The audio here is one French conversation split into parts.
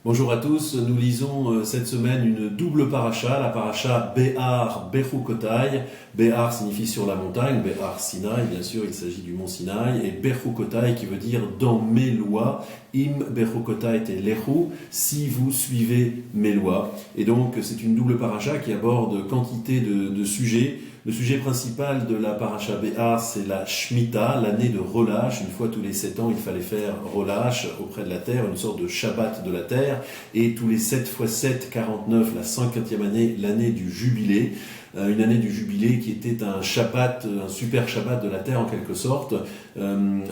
Bonjour à tous, nous lisons cette semaine une double paracha, la paracha Behar Bechukotai. Behar signifie sur la montagne, Behar Sinaï, bien sûr, il s'agit du mont Sinaï, et Bechukotai qui veut dire dans mes lois, Im Bechukotai te lechu, si vous suivez mes lois. Et donc c'est une double paracha qui aborde quantité de sujets. Le sujet principal de la paracha Behar, c'est la Shemitah, l'année de relâche. Une fois tous les 7 ans, il fallait faire relâche auprès de la terre, une sorte de Shabbat de la terre. Et tous les 7 x 7, 49, la 50e année, l'année du jubilé. Une année du jubilé qui était un Shabbat, un super Shabbat de la terre en quelque sorte,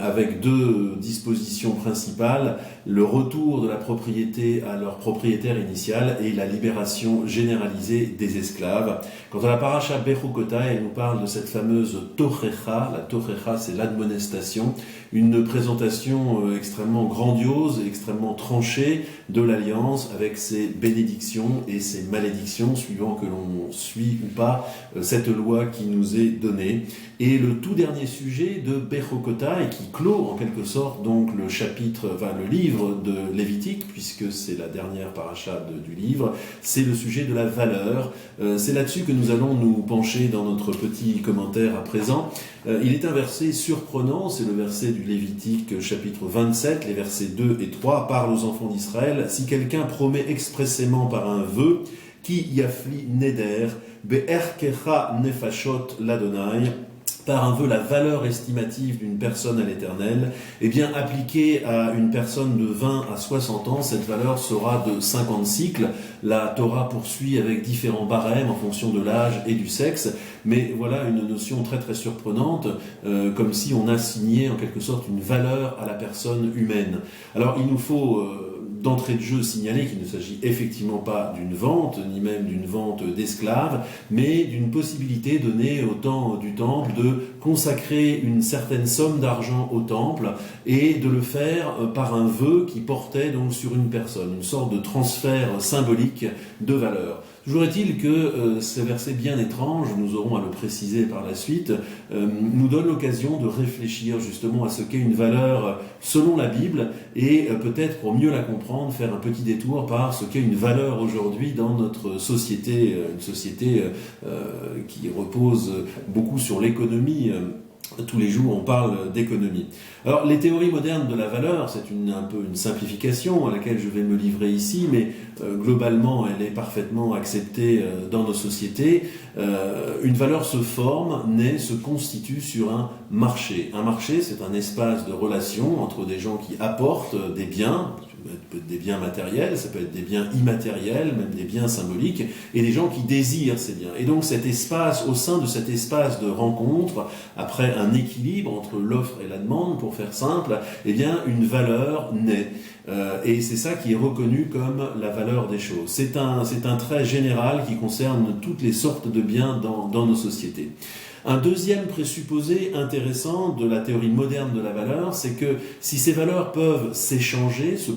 avec deux dispositions principales, le retour de la propriété à leur propriétaire initial et la libération généralisée des esclaves. Quant à la paracha Bechukotai, elle nous parle de cette fameuse Tochecha. La Tochecha, c'est l'admonestation, une présentation extrêmement grandiose et extrêmement tranchée de l'alliance avec ses bénédictions et ses malédictions, suivant que l'on suit ou pas cette loi qui nous est donnée. Et le tout dernier sujet de Bechukotai, qui clôt en quelque sorte donc le livre de Lévitique, puisque c'est la dernière paracha du livre, c'est le sujet de la valeur. C'est là-dessus que nous allons nous pencher dans notre petit commentaire à présent. Il est un verset surprenant, c'est le verset du Lévitique chapitre 27, les versets 2 et 3, parle aux enfants d'Israël. Si quelqu'un promet expressément par un vœu, qui yafli neder, be'erkecha nefashot l'Adonai, par un vœu la valeur estimative d'une personne à l'Éternel, eh bien appliquée à une personne de 20 à 60 ans, cette valeur sera de 50 cycles. La Torah poursuit avec différents barèmes en fonction de l'âge et du sexe, mais voilà une notion très très surprenante, comme si on assignait en quelque sorte une valeur à la personne humaine. Alors il nous faut d'entrée de jeu signaler qu'il ne s'agit effectivement pas d'une vente, ni même d'une vente d'esclaves, mais d'une possibilité donnée au temps du temple de consacrer une certaine somme d'argent au temple et de le faire par un vœu qui portait donc sur une personne, une sorte de transfert symbolique de valeur. Toujours est-il que ces versets bien étranges, nous aurons à le préciser par la suite, nous donnent l'occasion de réfléchir justement à ce qu'est une valeur selon la Bible et peut-être pour mieux la comprendre, faire un petit détour par ce qu'est une valeur aujourd'hui dans notre société, une société qui repose beaucoup sur l'économie. Tous les jours, on parle d'économie. Alors, les théories modernes de la valeur, c'est un peu une simplification à laquelle je vais me livrer ici, mais globalement, elle est parfaitement acceptée dans nos sociétés. Une valeur se forme, naît, se constitue sur un marché. Un marché, c'est un espace de relation entre des gens qui apportent des biens, ça peut être des biens matériels, ça peut être des biens immatériels, même des biens symboliques, et des gens qui désirent ces biens. Et donc cet espace, au sein de cet espace de rencontre, après un équilibre entre l'offre et la demande, pour faire simple, eh bien une valeur naît. Et c'est ça qui est reconnu comme la valeur des choses. C'est un trait général qui concerne toutes les sortes de biens dans nos sociétés. Un deuxième présupposé intéressant de la théorie moderne de la valeur, c'est que si ces valeurs peuvent s'échanger, se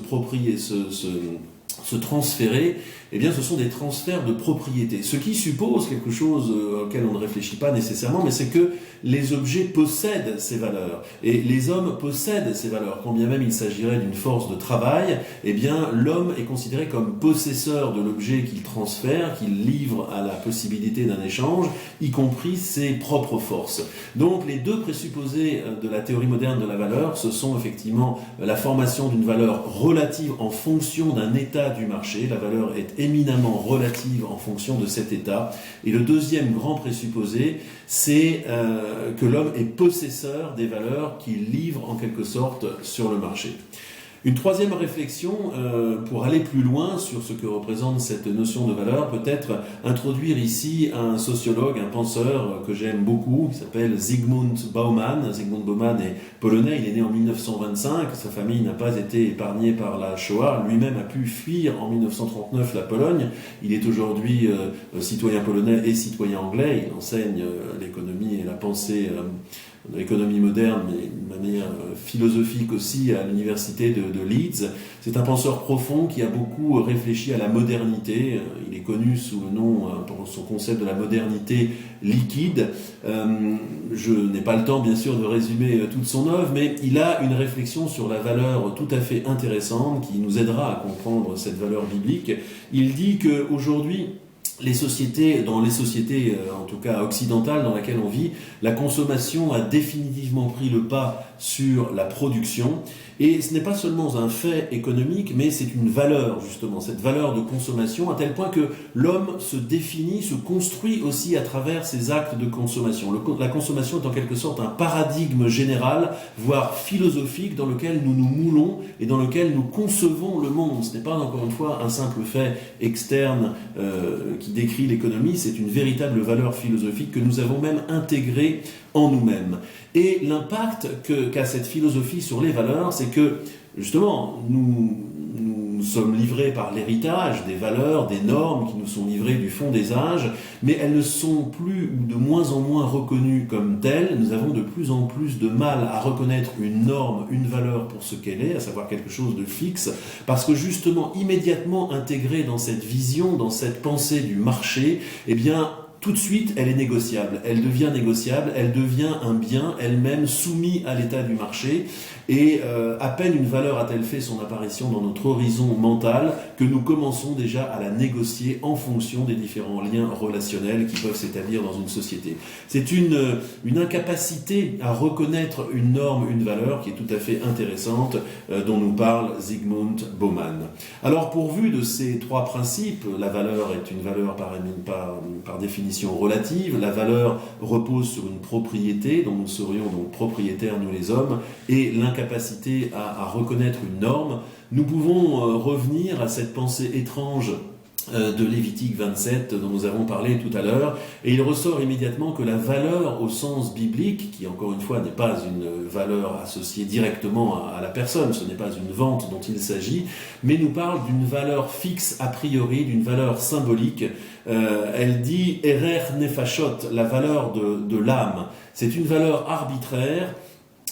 transférer, eh bien ce sont des transferts de propriété. Ce qui suppose quelque chose auquel on ne réfléchit pas nécessairement, mais c'est que les objets possèdent ces valeurs. Et les hommes possèdent ces valeurs. Quand bien même il s'agirait d'une force de travail, eh bien l'homme est considéré comme possesseur de l'objet qu'il transfère, qu'il livre à la possibilité d'un échange, y compris ses propres forces. Donc les deux présupposés de la théorie moderne de la valeur, ce sont effectivement la formation d'une valeur relative en fonction d'un état du marché. La valeur est éminemment relative en fonction de cet état. Et le deuxième grand présupposé, c'est que l'homme est possesseur des valeurs qu'il livre en quelque sorte sur le marché. Une troisième réflexion, pour aller plus loin sur ce que représente cette notion de valeur, peut-être introduire ici un sociologue, un penseur que j'aime beaucoup, qui s'appelle Zygmunt Bauman. Zygmunt Bauman est polonais, il est né en 1925, sa famille n'a pas été épargnée par la Shoah, lui-même a pu fuir en 1939 la Pologne. Il est aujourd'hui citoyen polonais et citoyen anglais, il enseigne l'économie et la pensée dans l'économie moderne, mais de manière philosophique aussi à l'université de Leeds. C'est un penseur profond qui a beaucoup réfléchi à la modernité. Il est connu sous le nom, pour son concept de la modernité liquide. Je n'ai pas le temps, bien sûr, de résumer toute son œuvre, mais il a une réflexion sur la valeur tout à fait intéressante qui nous aidera à comprendre cette valeur biblique. Il dit qu'aujourd'hui, dans les sociétés, en tout cas occidentales dans laquelle on vit, la consommation a définitivement pris le pas sur la production. Et ce n'est pas seulement un fait économique, mais c'est une valeur, justement, cette valeur de consommation, à tel point que l'homme se définit, se construit aussi à travers ses actes de consommation. La consommation est en quelque sorte un paradigme général, voire philosophique, dans lequel nous nous moulons et dans lequel nous concevons le monde. Ce n'est pas, encore une fois, un simple fait externe qui décrit l'économie, c'est une véritable valeur philosophique que nous avons même intégrée en nous-mêmes. Et l'impact qu'a cette philosophie sur les valeurs, c'est que, justement, nous sommes livrés par l'héritage des valeurs, des normes qui nous sont livrées du fond des âges, mais elles ne sont plus ou de moins en moins reconnues comme telles. Nous avons de plus en plus de mal à reconnaître une norme, une valeur pour ce qu'elle est, à savoir quelque chose de fixe, parce que justement, immédiatement intégrée dans cette vision, dans cette pensée du marché, eh bien, tout de suite, elle est négociable. Elle devient négociable, elle devient un bien elle-même soumis à l'état du marché. Et à peine une valeur a-t-elle fait son apparition dans notre horizon mental que nous commençons déjà à la négocier en fonction des différents liens relationnels qui peuvent s'établir dans une société. C'est une incapacité à reconnaître une norme, une valeur qui est tout à fait intéressante, dont nous parle Zygmunt Bauman. Alors, pourvu de ces trois principes, la valeur est une valeur par définition relative, la valeur repose sur une propriété dont nous serions donc propriétaires, nous les hommes, et l'incapacité à reconnaître une norme, nous pouvons revenir à cette pensée étrange de Lévitique 27 dont nous avons parlé tout à l'heure, et il ressort immédiatement que la valeur au sens biblique, qui encore une fois n'est pas une valeur associée directement à la personne, ce n'est pas une vente dont il s'agit, mais nous parle d'une valeur fixe a priori, d'une valeur symbolique. Elle dit « Erer nefashot », la valeur de l'âme. C'est une valeur arbitraire,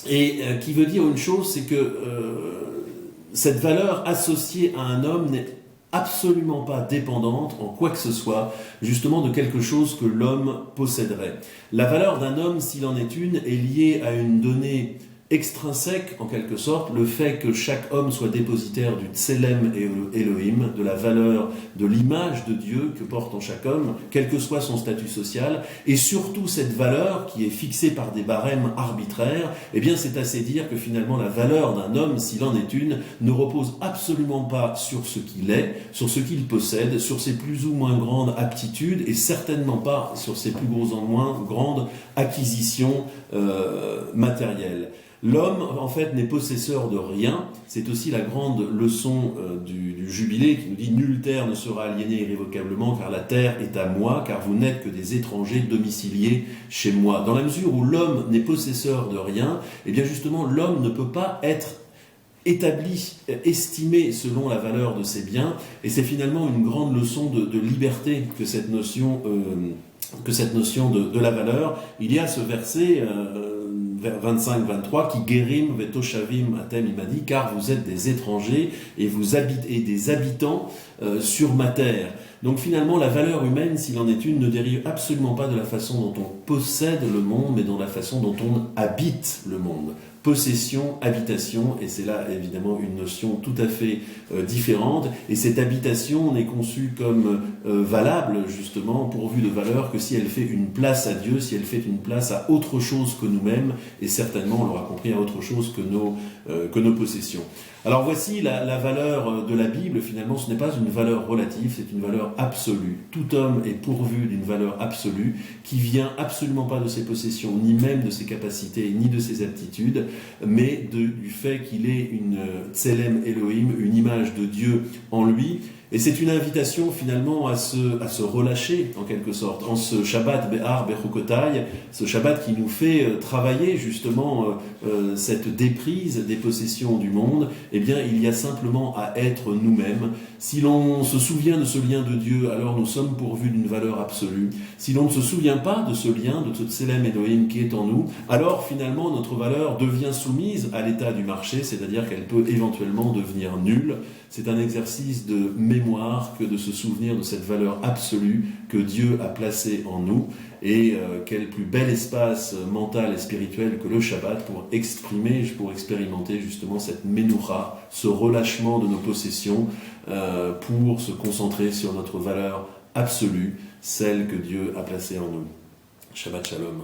et qui veut dire une chose, c'est que cette valeur associée à un homme n'est absolument pas dépendante en quoi que ce soit, justement, de quelque chose que l'homme posséderait. La valeur d'un homme, s'il en est une, est liée à une donnée extrinsèque, en quelque sorte, le fait que chaque homme soit dépositaire du Tselem Elohim, de la valeur, de l'image de Dieu que porte en chaque homme, quel que soit son statut social, et surtout cette valeur qui est fixée par des barèmes arbitraires, eh bien c'est assez dire que finalement la valeur d'un homme, s'il en est une, ne repose absolument pas sur ce qu'il est, sur ce qu'il possède, sur ses plus ou moins grandes aptitudes, et certainement pas sur ses plus ou moins grandes acquisitions matérielles. L'homme, en fait, n'est possesseur de rien. C'est aussi la grande leçon du Jubilé qui nous dit « Nulle terre ne sera aliénée irrévocablement, car la terre est à moi, car vous n'êtes que des étrangers domiciliés chez moi. » Dans la mesure où l'homme n'est possesseur de rien, eh bien justement, l'homme ne peut pas être établi, estimé selon la valeur de ses biens, et c'est finalement une grande leçon de liberté que cette notion de la valeur. Il y a ce verset vers 25-23 qui guérim vetoshavim atem, il m'a dit, car vous êtes des étrangers et vous habitez des habitants sur ma terre. Donc finalement, la valeur humaine, s'il en est une, ne dérive absolument pas de la façon dont on possède le monde, mais dans la façon dont on habite le monde. Possession, habitation, et c'est là évidemment une notion tout à fait différente, et cette habitation n'est conçue comme valable justement, pourvue de valeur, que si elle fait une place à Dieu, si elle fait une place à autre chose que nous-mêmes, et certainement, on l'aura compris, à autre chose que nos possessions. Alors voici la valeur de la Bible, finalement ce n'est pas une valeur relative, c'est une valeur absolue. Tout homme est pourvu d'une valeur absolue qui vient absolument pas de ses possessions, ni même de ses capacités, ni de ses aptitudes, mais du fait qu'il ait une Tselem Elohim, une image de Dieu en lui. Et c'est une invitation finalement à se relâcher en quelque sorte. En ce Shabbat Behar Bechukotai, ce Shabbat qui nous fait travailler justement cette déprise des possessions du monde, eh bien il y a simplement à être nous-mêmes. Si l'on se souvient de ce lien de Dieu, alors nous sommes pourvus d'une valeur absolue. Si l'on ne se souvient pas de ce lien, de ce Tselem Elohim qui est en nous, alors finalement notre valeur devient soumise à l'état du marché, c'est-à-dire qu'elle peut éventuellement devenir nulle. C'est un exercice de mémoire que de se souvenir de cette valeur absolue que Dieu a placée en nous. Et quel plus bel espace mental et spirituel que le Shabbat pour exprimer, pour expérimenter justement cette menoucha, ce relâchement de nos possessions, pour se concentrer sur notre valeur absolue, celle que Dieu a placée en nous. Shabbat Shalom.